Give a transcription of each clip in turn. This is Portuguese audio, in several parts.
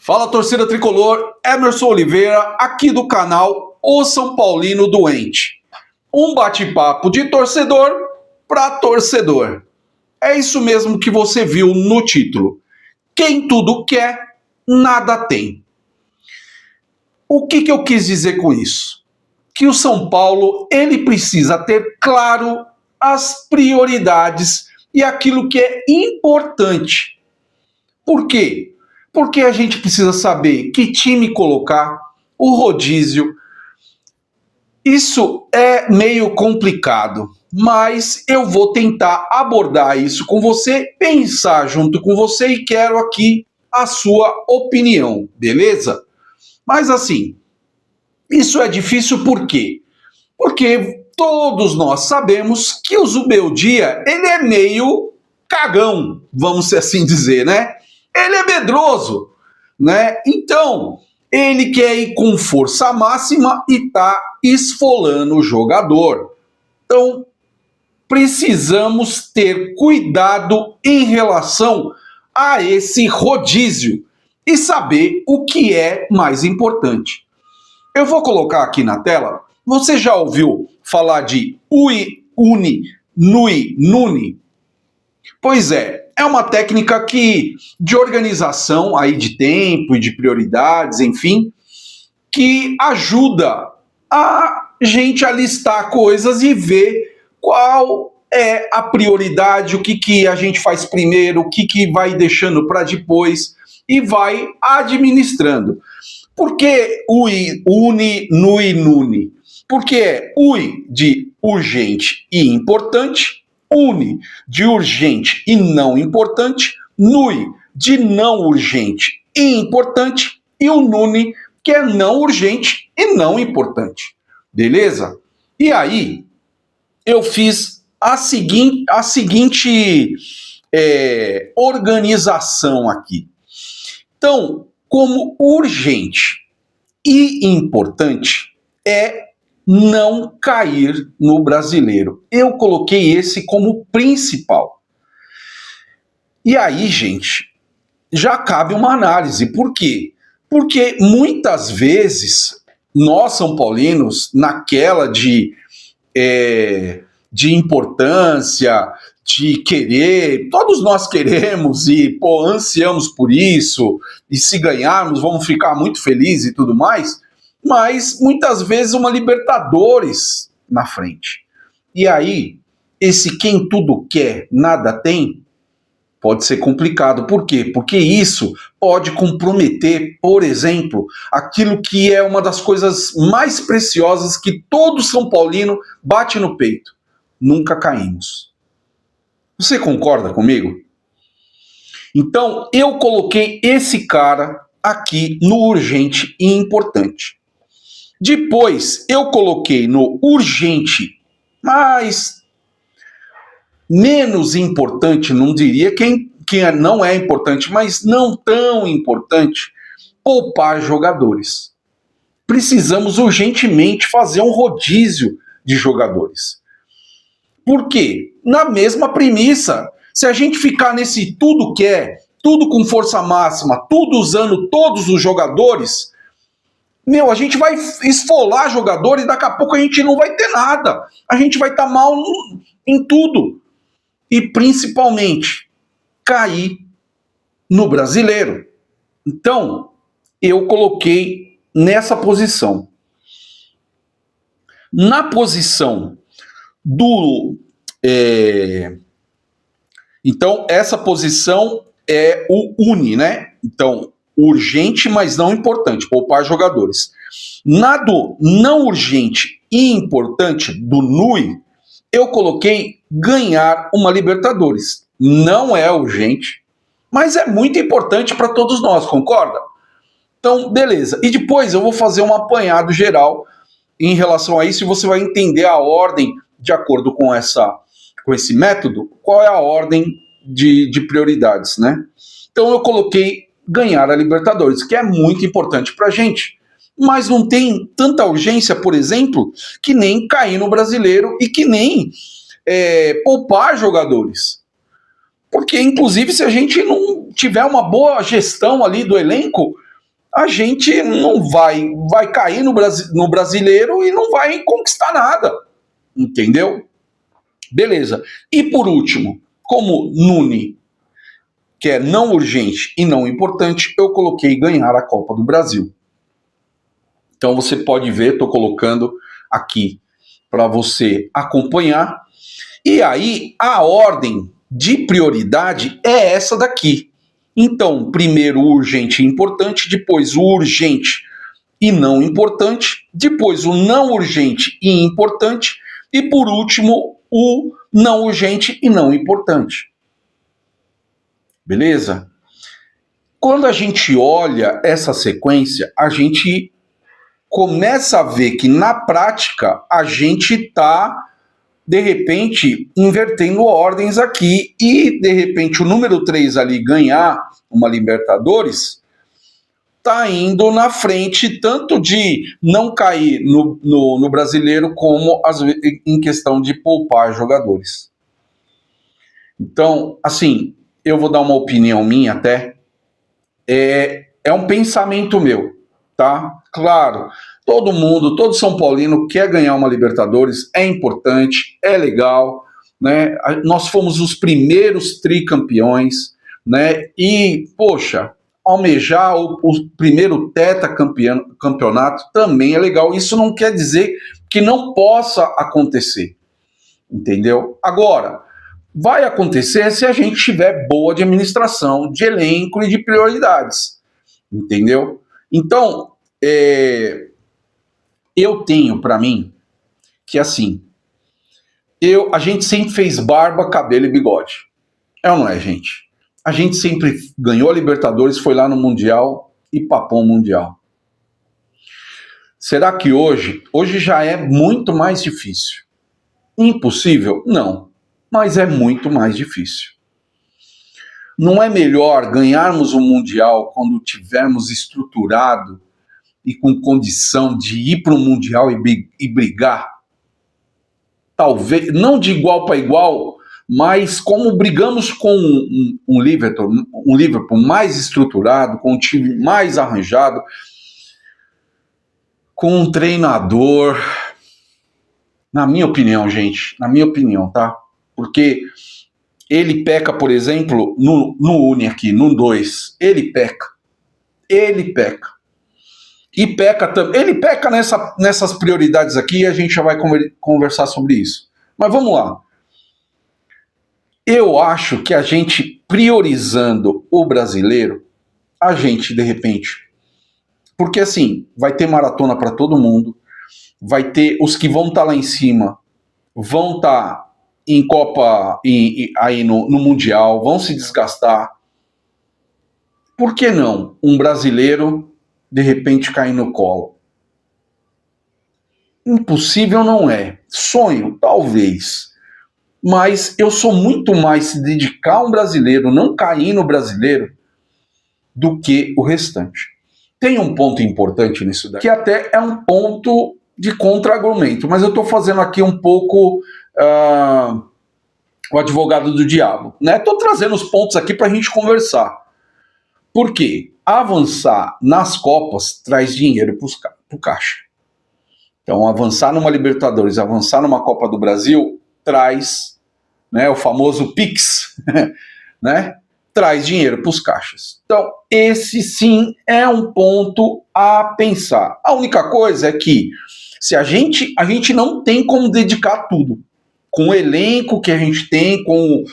Fala, torcida tricolor, Emerson Oliveira, aqui do canal O São Paulino Doente. Um bate-papo de torcedor para torcedor. É isso mesmo que você viu no título. Quem tudo quer, nada tem. O que eu quis dizer com isso? Que o São Paulo, ele precisa ter claro as prioridades e aquilo que é importante. Por quê? Porque a gente precisa saber que time colocar, o rodízio. Isso é meio complicado, mas eu vou tentar abordar isso com você, pensar junto com você e quero aqui a sua opinião, beleza? Mas assim, isso é difícil por quê? Porque todos nós sabemos que o Zubeldia, ele é meio cagão, vamos assim dizer, né? Ele é medroso, né? Então, ele quer ir com força máxima e tá esfolando o jogador. Então, precisamos ter cuidado em relação a esse rodízio e saber o que é mais importante. Eu vou colocar aqui na tela. Você já ouviu falar de Ui, Uni, Nui, Nuni? Pois é uma técnica de organização aí de tempo e de prioridades, enfim, que ajuda a gente a listar coisas e ver qual é a prioridade, o que a gente faz primeiro, o que vai deixando para depois e vai administrando. Por que Ui, Uni, Nui, Nuni? Porque é Ui de urgente e importante, Uni de urgente e não importante, Nui de não urgente e importante e o Nuni que é não urgente e não importante. Beleza? E aí eu fiz a seguinte organização aqui. Então, como urgente e importante é não cair no Brasileiro. Eu coloquei esse como principal. E aí, gente, já cabe uma análise. Por quê? Porque muitas vezes nós, São Paulinos, naquela de importância, de querer, todos nós queremos e ansiamos por isso, e se ganharmos vamos ficar muito felizes e tudo mais, mas muitas vezes uma Libertadores na frente. E aí, esse quem tudo quer, nada tem, pode ser complicado. Por quê? Porque isso pode comprometer, por exemplo, aquilo que é uma das coisas mais preciosas que todo São Paulino bate no peito. Nunca caímos. Você concorda comigo? Então, eu coloquei esse cara aqui no urgente e importante. Depois, eu coloquei no urgente, mas menos importante, não diria que não é importante, mas não tão importante, poupar jogadores. Precisamos urgentemente fazer um rodízio de jogadores. Por quê? Na mesma premissa, se a gente ficar nesse tudo quer, tudo com força máxima, tudo usando todos os jogadores, a gente vai esfolar jogadores e daqui a pouco a gente não vai ter nada. A gente vai estar mal em tudo. E principalmente, cair no Brasileiro. Então, eu coloquei nessa posição. Na posição do... Então, essa posição é o Uni, né? Então, urgente, mas não importante, poupar jogadores. Na do não urgente e importante, do Nui, eu coloquei ganhar uma Libertadores. Não é urgente, mas é muito importante para todos nós, concorda? Então, beleza. E depois eu vou fazer um apanhado geral em relação a isso e você vai entender a ordem, de acordo com esse método, qual é a ordem de prioridades, né? Então eu coloquei ganhar a Libertadores, que é muito importante para a gente. Mas não tem tanta urgência, por exemplo, que nem cair no Brasileiro e que nem poupar jogadores. Porque, inclusive, se a gente não tiver uma boa gestão ali do elenco, a gente não vai cair no brasileiro e não vai conquistar nada, entendeu? Beleza. E por último, como Nune, que é não urgente e não importante, eu coloquei ganhar a Copa do Brasil. Então você pode ver, estou colocando aqui para você acompanhar. E aí a ordem de prioridade é essa daqui. Então, primeiro o urgente e importante, depois o urgente e não importante, depois o não urgente e importante, e por último o não urgente e não importante. Beleza? Quando a gente olha essa sequência, a gente começa a ver que na prática a gente está, de repente, invertendo ordens aqui e, de repente, o número 3 ali ganhar uma Libertadores está indo na frente tanto de não cair no brasileiro como em questão de poupar jogadores. Então, assim, eu vou dar uma opinião minha até, é um pensamento meu, tá? Claro, todo São Paulino quer ganhar uma Libertadores, é importante, é legal, né? Nós fomos os primeiros tricampeões, né? E, poxa, almejar o primeiro campeonato também é legal. Isso não quer dizer que não possa acontecer, entendeu? Agora, vai acontecer se a gente tiver boa administração de elenco e de prioridades, entendeu? Então, eu tenho para mim que assim, a gente sempre fez barba, cabelo e bigode. É ou não é, gente? A gente sempre ganhou a Libertadores, foi lá no Mundial e papou o Mundial. Será que hoje já é muito mais difícil? Impossível? Não, mas é muito mais difícil. Não é melhor ganharmos o Mundial quando tivermos estruturado e com condição de ir para o Mundial e brigar? Talvez, não de igual para igual, mas como brigamos com um Liverpool mais estruturado, com um time mais arranjado, com um treinador, na minha opinião, gente, tá? Porque ele peca, por exemplo, no Uni aqui, no 2, ele peca. E peca também. Ele peca nessas prioridades aqui e a gente já vai conversar sobre isso. Mas vamos lá. Eu acho que a gente priorizando o brasileiro, a gente, de repente... Porque assim, vai ter maratona para todo mundo, vai ter os que vão estar lá em cima, vão estar em Copa, aí no Mundial, vão se desgastar. Por que não um brasileiro de repente cair no colo? Impossível não é. Sonho, talvez. Mas eu sou muito mais se dedicar a um brasileiro, não cair no brasileiro, do que o restante. Tem um ponto importante nisso daqui, que até é um ponto de contra-argumento, mas eu estou fazendo aqui um pouco o advogado do diabo, né? Estou trazendo os pontos aqui para a gente conversar. Por quê? Avançar nas Copas traz dinheiro para o caixa. Então, avançar numa Libertadores, avançar numa Copa do Brasil, traz, né, o famoso Pix, né? Traz dinheiro para os caixas. Então, esse sim é um ponto a pensar. A única coisa é que se a gente não tem como dedicar tudo. Com o elenco que a gente tem, com o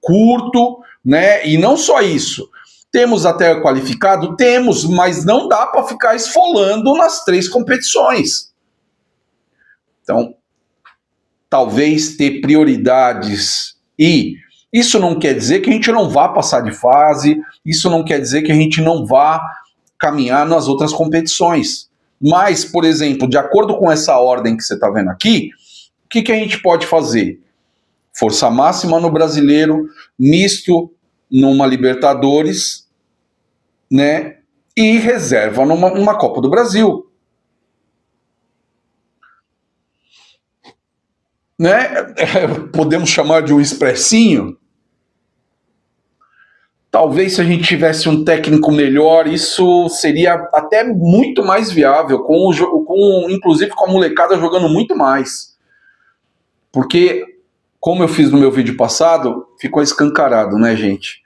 curto, né? E não só isso. Temos até qualificado? Temos, mas não dá para ficar esfolando nas 3 competições. Então, talvez ter prioridades, e isso não quer dizer que a gente não vá passar de fase, isso não quer dizer que a gente não vá caminhar nas outras competições. Mas, por exemplo, de acordo com essa ordem que você está vendo aqui, o que a gente pode fazer? Força máxima no brasileiro, misto numa Libertadores, né? E reserva numa Copa do Brasil. Né? Podemos chamar de um expressinho. Talvez se a gente tivesse um técnico melhor, isso seria até muito mais viável, inclusive com a molecada jogando muito mais. Porque, como eu fiz no meu vídeo passado, ficou escancarado, né, gente?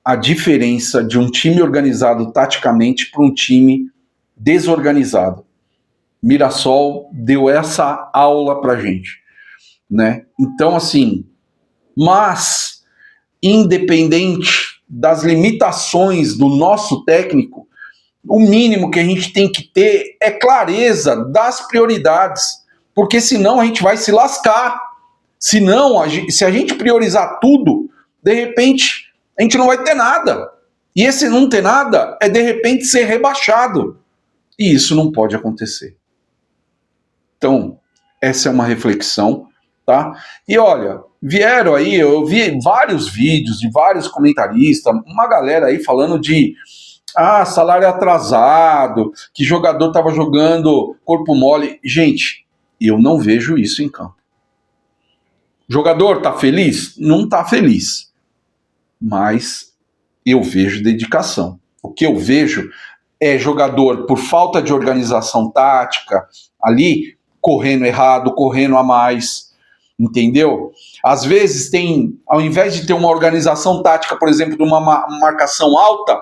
A diferença de um time organizado taticamente para um time desorganizado. Mirassol deu essa aula pra gente, né? Então, assim, mas, independente das limitações do nosso técnico, o mínimo que a gente tem que ter é clareza das prioridades, porque senão a gente vai se lascar. Senão, se a gente priorizar tudo, de repente, a gente não vai ter nada. E esse não ter nada é, de repente, ser rebaixado. E isso não pode acontecer. Então, essa é uma reflexão, tá? E olha, vieram aí, eu vi vários vídeos de vários comentaristas, uma galera aí falando de salário atrasado, que jogador estava jogando corpo mole. Gente, eu não vejo isso em campo. Jogador tá feliz? Não tá feliz. Mas eu vejo dedicação. O que eu vejo é jogador, por falta de organização tática, ali, correndo errado, correndo a mais, entendeu? Às vezes tem, ao invés de ter uma organização tática, por exemplo, de uma marcação alta,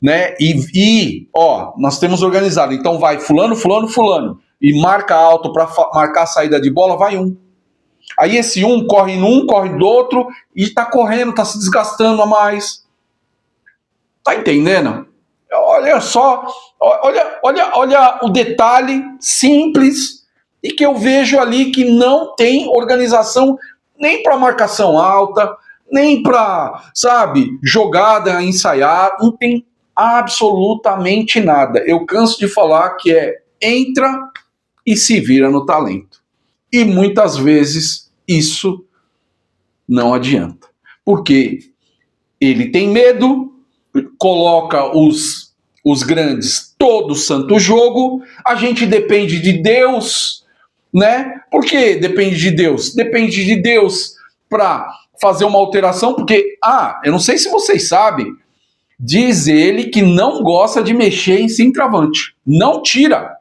né, nós temos organizado, então vai fulano, e marca alto para marcar a saída de bola, vai um. Aí esse um corre num, corre do outro, e tá correndo, tá se desgastando a mais. Tá entendendo? Olha só, olha o detalhe simples e que eu vejo ali que não tem organização nem para marcação alta, nem para, jogada ensaiar, não tem absolutamente nada. Eu canso de falar que entra e se vira no talento. E muitas vezes isso não adianta. Porque ele tem medo, coloca os grandes todo santo jogo, a gente depende de Deus, né? Por que depende de Deus? Depende de Deus para fazer uma alteração, porque, eu não sei se vocês sabem, diz ele que não gosta de mexer em centroavante. Não tira.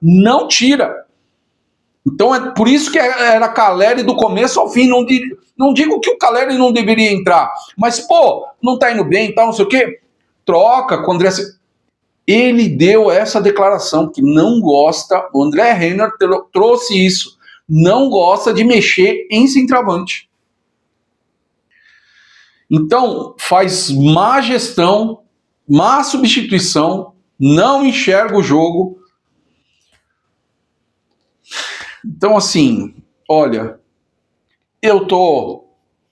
Então é por isso que era Caleri do começo ao fim. Não digo que o Caleri não deveria entrar, mas, não tá indo bem e tal, não sei o quê. Troca com o André. Ele deu essa declaração que não gosta, o André Renner trouxe isso, não gosta de mexer em centroavante. Então, faz má gestão, má substituição, não enxerga o jogo. Então, assim, olha, eu tô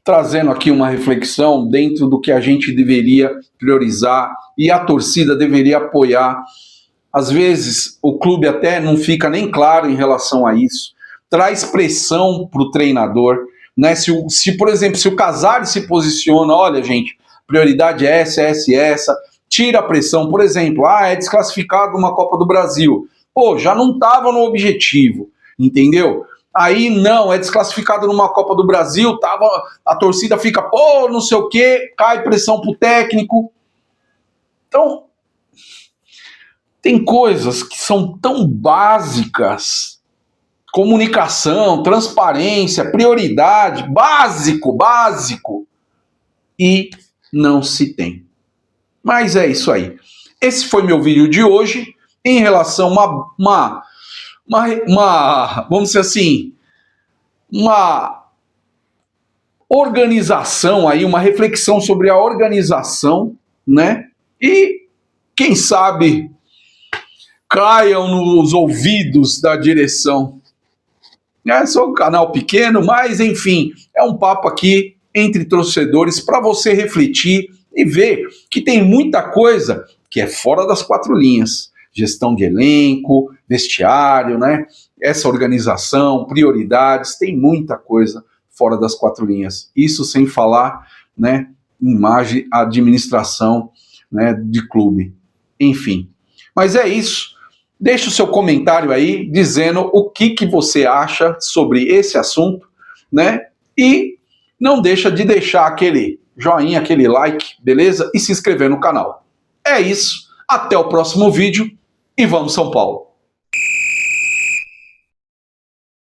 trazendo aqui uma reflexão dentro do que a gente deveria priorizar e a torcida deveria apoiar. Às vezes, o clube até não fica nem claro em relação a isso, traz pressão para o treinador, né? Se, por exemplo, se o Casares se posiciona, olha, gente, prioridade é essa, tira a pressão, por exemplo, é desclassificado uma Copa do Brasil, já não estava no objetivo, entendeu? Aí não, é desclassificado numa Copa do Brasil, a torcida fica, não sei o quê, cai pressão pro técnico. Então, tem coisas que são tão básicas, comunicação, transparência, prioridade, básico, e não se tem. Mas é isso aí. Esse foi meu vídeo de hoje em relação a vamos dizer assim, uma organização aí, uma reflexão sobre a organização, né? E quem sabe caiam nos ouvidos da direção. É só um canal pequeno, mas enfim, é um papo aqui entre torcedores para você refletir e ver que tem muita coisa que é fora das quatro linhas. Gestão de elenco, vestiário, né? Essa organização, prioridades, tem muita coisa fora das quatro linhas. Isso sem falar, né, imagem, administração, né, de clube. Enfim. Mas é isso. Deixe o seu comentário aí dizendo o que você acha sobre esse assunto, né? E não deixa de deixar aquele joinha, aquele like, beleza? E se inscrever no canal. É isso, até o próximo vídeo e vamos São Paulo!